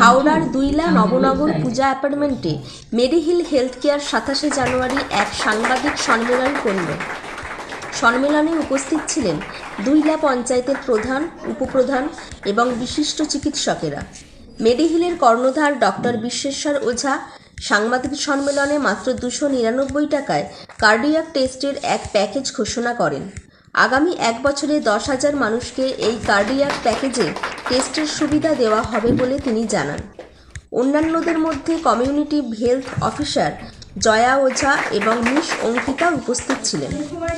হাওড়ার দুইলা নবনগর পূজা অ্যাপার্টমেন্টে মেডিহিল health care 27 জানুয়ারি এক সাংবাদিক সম্মেলন করল। সম্মেলনে উপস্থিত ছিলেন দুইলা পঞ্চায়েতের প্রধান, উপপ্রধান এবং বিশিষ্ট চিকিৎসকেরা। মেডিহিলের কর্ণধার ডক্টর বিশ্বেশ্বর ওঝা সাংবাদিক সম্মেলনে মাত্র 299 টাকায় কার্ডিয়াক টেস্টের এক প্যাকেজ ঘোষণা করেন। আগামী 1 বছরে 10,000 মানুষকে এই কার্ডিয়াক প্যাকেজে টেস্টের সুবিধা দেওয়া হবে বলে তিনি জানান। অন্যান্যদের মধ্যে কমিউনিটি হেলথ অফিসার জয়া ওঝা এবং মিস অঙ্কিতা উপস্থিত ছিলেন।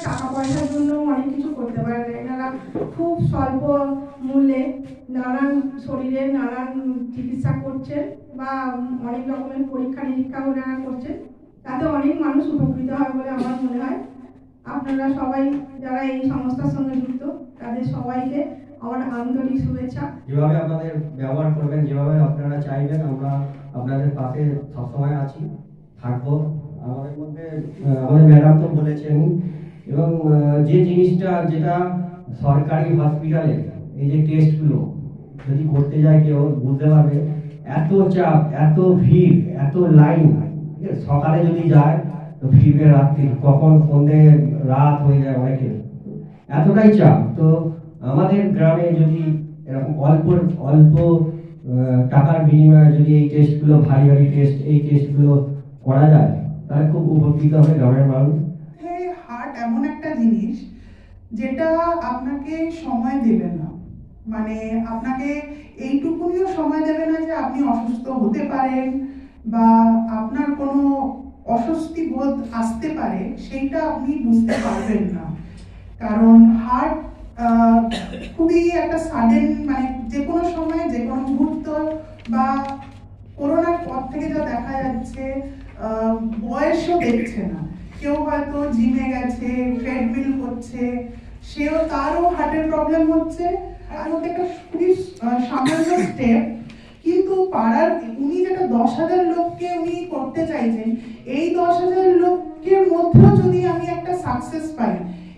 টাকা পয়সার জন্য অনেক কিছু করতে পারে না, এনারা খুব স্বল্প মূল্যে নানান শরীরের নানান চিকিৎসা করছে বা অনেক রকমের পরীক্ষা নিরীক্ষা ওনারা করছে, তাতে অনেক মানুষ উপকৃত হয় বলে আমার মনে হয়। আপনারা সবাই যারা এই সংস্থার সঙ্গে যুক্ত তাদের সবাইকে আমার আন্তরিক শুভেচ্ছা। যেভাবে আপনাদের ব্যবহার করবেন, যেভাবে আপনারা চাইবেন, আমরা আপনাদের পাশে সবসময় আছি, থাকবো। আমাদের মধ্যে আমাদের ম্যাডাম তো বলেছেন, এবং যে জিনিসটা যেটা সরকারি হসপিটালে এই যে টেস্টগুলো যদি করতে যায় কেউ বুঝতে পারবে, এত চাপ, এত ভিড়, এত লাইন। সকালে যদি যায় তো ফিরবে রাত্রি, কখন সন্ধে রাত হয়ে যায় অনেকের, এতটাই চাপ। তো আমাদের গ্রামে যদি এরকম অল্প অল্প টাকার বিনিময়ে যদি এই টেস্টগুলো, ভারী ভারী টেস্ট, এই টেস্টগুলো করা যায়, তাহলে খুব উপকৃত হবে গ্রামের মানুষ। হার্ট এমন একটা জিনিস যেটা আপনাকে সময় দেবে না, মানে আপনাকে এইটুকুনিও সময় দেবে না যে আপনি অসুস্থ হতে পারেন বা আপনার কোনো অস্বস্তি বোধ আসতে পারে, সেইটা আপনি বুঝতে পারবেন না। কারণ হার্ট খুবই একটা সাডেন, মানে যে কোনো সময় যে কোনো মুহূর্ত, বা করোনার পর থেকে যা দেখা যাচ্ছে বয়সও দেখছে না। কেউ হয়তো জিমে গেছে, ট্রেডমিল করছে, সেও তারও হার্টের প্রবলেম হচ্ছে। আর ওটা একটা খুবই সামান্য স্টেপ, কিন্তু পাড়ার উনি যেটা 10,000 লোককে উনি করতে চাইছেন, এই 10,000 লোকের মধ্যেও যদি আমি একটা সাকসেস পাই,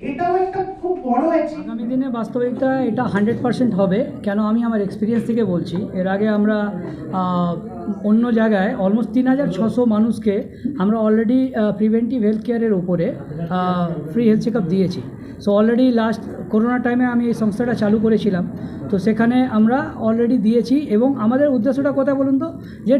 এটাও একটা খুব বড় অ্যাচিভমেন্ট। আগামী দিনে বাস্তবিকতা এটা 100% হবে। কেন, আমি আমার এক্সপিরিয়েন্স থেকে বলছি। এর আগে আমরা অন্য জায়গায় অলমোস্ট 3,600 মানুষকে আমরা অলরেডি প্রিভেন্টিভ হেলথ কেয়ারের উপরে ফ্রি হেলথ চেক আপ দিয়েছি। সো অলরেডি লাস্ট করোনা টাইমে আমি এই সংস্থাটা চালু করেছিলাম, তো সেখানে আমরা অলরেডি দিয়েছি। এবং আমাদের উদ্দেশ্যটা কোথায় বলুন তো, যে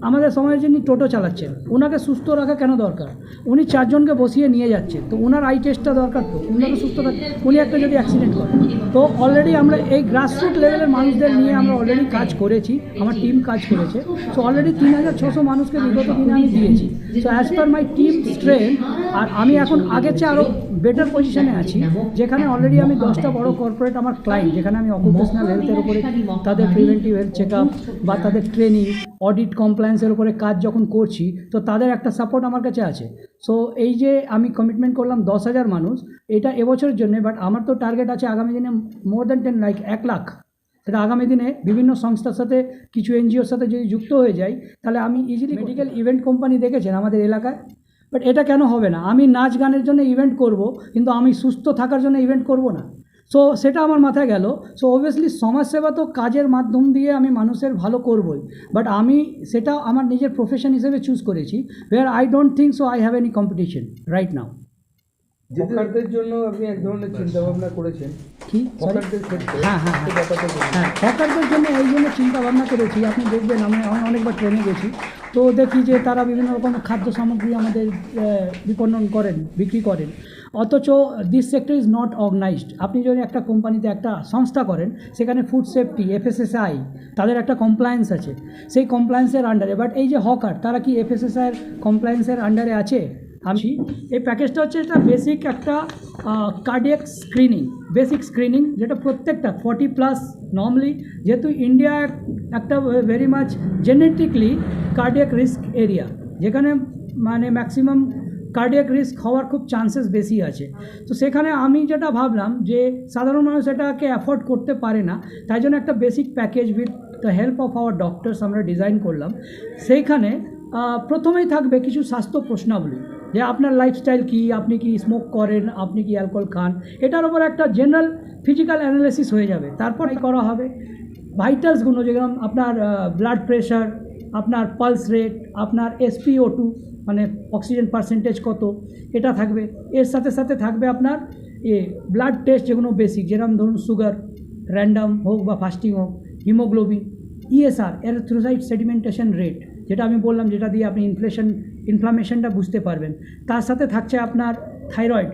আমাদের সমাজে যিনি টোটো চালাচ্ছেন, ওনাকে সুস্থ রাখা কেন দরকার? উনি 4 জনকে বসিয়ে নিয়ে যাচ্ছেন, তো ওনার আই টেস্টটা দরকার, তো ওনাকে সুস্থ থাকে। উনি একটা যদি অ্যাক্সিডেন্ট করেন, তো অলরেডি আমরা এই গ্রাসরুট লেভেলের মানুষদের নিয়ে আমরা অলরেডি কাজ করেছি, আমার টিম কাজ করেছে। সো অলরেডি 3,600 মানুষকে বিগত দিনে আমি দিয়েছি। So as per my team strength, আর আমি এখন আগের চেয়ে আরও বেটার পজিশনে আছি, যেখানে অলরেডি আমি 10টা বড় কর্পোরেট আমার ক্লায়েন্ট, যেখানে আমি অকুপেশনাল হেলথের উপরে তাদের প্রিভেন্টিভ হেলথ চেক আপ বা তাদের ট্রেনিং, অডিট, কমপ্লায়েন্সের উপরে কাজ যখন করছি, তো তাদের একটা সাপোর্ট আমার কাছে আছে। সো এই যে আমি কমিটমেন্ট করলাম 10,000 মানুষ, এটা এবছরের জন্য, বাট আমার তো টার্গেট আছে আগামী দিনে মোর দ্যান 10, লাইক 1 লাখ। সেটা আগামী দিনে বিভিন্ন সংস্থার সাথে, কিছু এনজিওর সাথে যদি যুক্ত হয়ে যাই, তাহলে আমি ইজিলি। মেডিকেল ইভেন্ট কোম্পানি দেখেছেন আমাদের এলাকায়, বাট এটা কেন হবে না? আমি নাচ গানের জন্য ইভেন্ট করব, কিন্তু আমি সুস্থ থাকার জন্য ইভেন্ট করব না। সো সেটা আমার মাথায় গেল। সো অবভিয়াসলি সমাজসেবা তো কাজের মাধ্যম দিয়ে আমি মানুষের ভালো করবই, বাট আমি সেটা আমার নিজের প্রফেশন হিসেবে চুজ করেছি, or I don't think so I have any competition right now. হকারদের জন্য আপনি এক ধরনের চিন্তা ভাবনা করেছেন কি? হকারদের ক্ষেত্রে? হ্যাঁ, হকারদের জন্য এই জন্য চিন্তা ভাবনা করেছি। আপনি দেখবেন, আমি অনেকবার ট্রেনে গেছি, তো দেখি যে তারা বিভিন্ন রকমের খাদ্য সামগ্রী আমাদের বিপণন করেন, বিক্রি করেন, অথচ this sector is not organised. আপনি যদি একটা কোম্পানিতে একটা সংস্থা করেন, সেখানে ফুড সেফটি, FSSAI, তাদের একটা কমপ্লায়েন্স আছে, সেই কমপ্লায়েন্সের আন্ডারে। বাট এই যে হকার, তারা কি FSSAIয়ের কমপ্লায়েন্সের আন্ডারে আছে? আমি এই প্যাকেজটা হচ্ছে একটা বেসিক একটা কার্ডিয়াক স্ক্রিনিং, বেসিক স্ক্রিনিং, যেটা প্রত্যেকটা 40+ নর্মালি, যেহেতু ইন্ডিয়া একটা very much genetically cardiac risk area, যেখানে মানে ম্যাক্সিমাম কার্ডিয়াক রিস্ক হওয়ার খুব চান্সেস বেশি আছে। তো সেখানে আমি যেটা ভাবলাম যে সাধারণ মানুষ এটাকে অ্যাফোর্ড করতে পারে না, তাই জন্য একটা basic package with the help of our doctors আমরা ডিজাইন করলাম। সেইখানে প্রথমেই থাকবে কিছু স্বাস্থ্য প্রশ্নাবলী, যে আপনার লাইফস্টাইল কী, আপনি কি স্মোক করেন, আপনি কি অ্যালকোহল খান, এটার উপর একটা জেনারেল ফিজিক্যাল অ্যানালিসিস হয়ে যাবে। তারপর করা হবে ভাইটালসগুলো যেরকম আপনার ব্লাড প্রেশার, আপনার পালস রেট, আপনার SpO2 মানে অক্সিজেন পার্সেন্টেজ কত, এটা থাকবে। এর সাথে সাথে থাকবে আপনার ব্লাড টেস্ট যেগুলো বেসিক, যেরকম ধরুন সুগার, র্যান্ডাম হোক বা ফাস্টিং হোক, haemoglobin, ESR erythrocyte sedimentation rate, যেটা আমি বললাম, যেটা দিয়ে আপনি ইনফ্লামেশনটা বুঝতে পারবেন। তার সাথে থাকছে আপনার থাইরয়েড,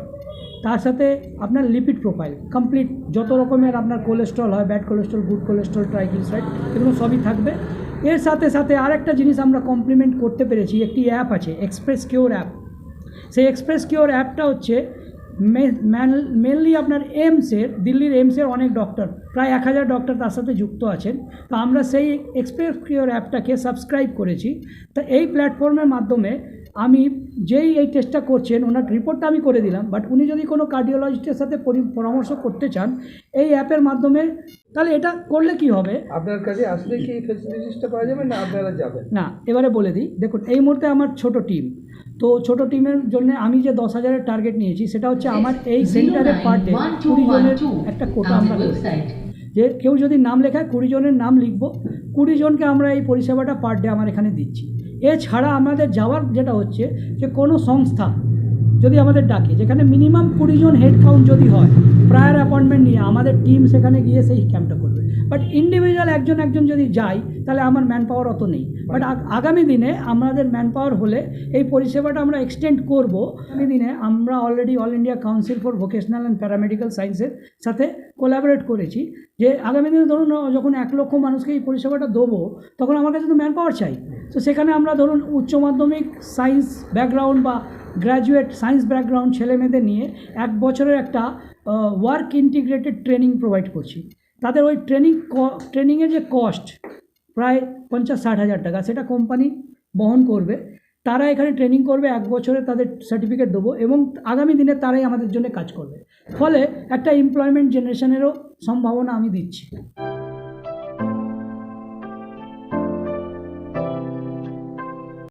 তার সাথে আপনার লিপিড প্রোফাইল কমপ্লিট, যত রকমের আপনার কোলেস্ট্রল হয়, bad cholesterol, good cholesterol, triglyceride, এগুলো সবই থাকবে। এর সাথে সাথে আরেকটা জিনিস আমরা কমপ্লিমেন্ট করতে পেরেছি, একটি অ্যাপ আছে এক্সপ্রেস কিওর অ্যাপ। সেই এক্সপ্রেস কিওর অ্যাপটা হচ্ছে মেনলি আপনার দিল্লির এইমসের অনেক ডক্টর, প্রায় 1000 ডক্টর তার সাথে যুক্ত আছেন। তো আমরা সেই এক্সপ্রেস কিওর অ্যাপটাকে সাবস্ক্রাইব করেছি। তা এই প্ল্যাটফর্মের মাধ্যমে আমি যেই এই টেস্টটা করছেন, ওনার রিপোর্টটা আমি করে দিলাম, বাট উনি যদি কোনো কার্ডিওলজিস্টের সাথে পরামর্শ করতে চান এই অ্যাপের মাধ্যমে, তাহলে এটা করলে কি হবে, আপনার কাছে আসলে কি এই ফেসিলিটিসটা পাওয়া যাবে না আপনারা যাবেন? না এবারে বলে দিই, দেখুন এই মুহূর্তে আমার ছোট টিম, তো ছোট টিমের জন্য আমি যে 10,000-এর টার্গেট নিয়েছি, সেটা হচ্ছে আমার এই সেন্টারে পার ডে 20 জনের একটা কোটা আমরা করেছি। যে কেউ যদি নাম লেখায় 20 জনের নাম লিখবো, 20 জনকে আমরা এই পরিষেবাটা পার ডে আমার এখানে দিচ্ছি। এছাড়া আমাদের যাওয়ার যেটা হচ্ছে যে কোনো সংস্থা যদি আমাদের ডাকে, যেখানে মিনিমাম 20 জন হেড কাউন্ট যদি হয়, প্রায়ার অ্যাপয়েন্টমেন্ট নিয়ে আমাদের টিম সেখানে গিয়ে সেই ক্যাম্পটা করবে। বাট ইন্ডিভিজুয়াল একজন যদি যায়, তাহলে আমার ম্যান পাওয়ার অত নেই। বাট আগামী দিনে আমাদের ম্যান পাওয়ার হলে এই পরিষেবাটা আমরা এক্সটেন্ড করব। আগামী দিনে আমরা already all India council for vocational and paramedical সায়েন্সের সাথে কোলাবোরেট করেছি, যে আগামী দিনে ধরুন যখন 1 লক্ষ মানুষকে এই পরিষেবাটা দেবো, তখন আমার কাছে তো ম্যান পাওয়ার চাই। তো সেখানে আমরা ধরুন উচ্চ মাধ্যমিক সায়েন্স ব্যাকগ্রাউন্ড বা গ্র্যাজুয়েট সায়েন্স ব্যাকগ্রাউন্ড ছেলেমেয়েদের নিয়ে 1 বছরের একটা ওয়ার্ক ইন্টিগ্রেটেড ট্রেনিং প্রোভাইড করছি। তাদের ওই ট্রেনিংয়ের যে কস্ট প্রায় 50-60 হাজার টাকা, সেটা কোম্পানি বহন করবে। তারা এখানে ট্রেনিং করবে, 1 বছরে তাদের সার্টিফিকেট দেবো, এবং আগামী দিনে তারাই আমাদের জন্য কাজ করবে। ফলে একটা এমপ্লয়মেন্ট জেনারেশনেরও সম্ভাবনা আমি দিচ্ছি।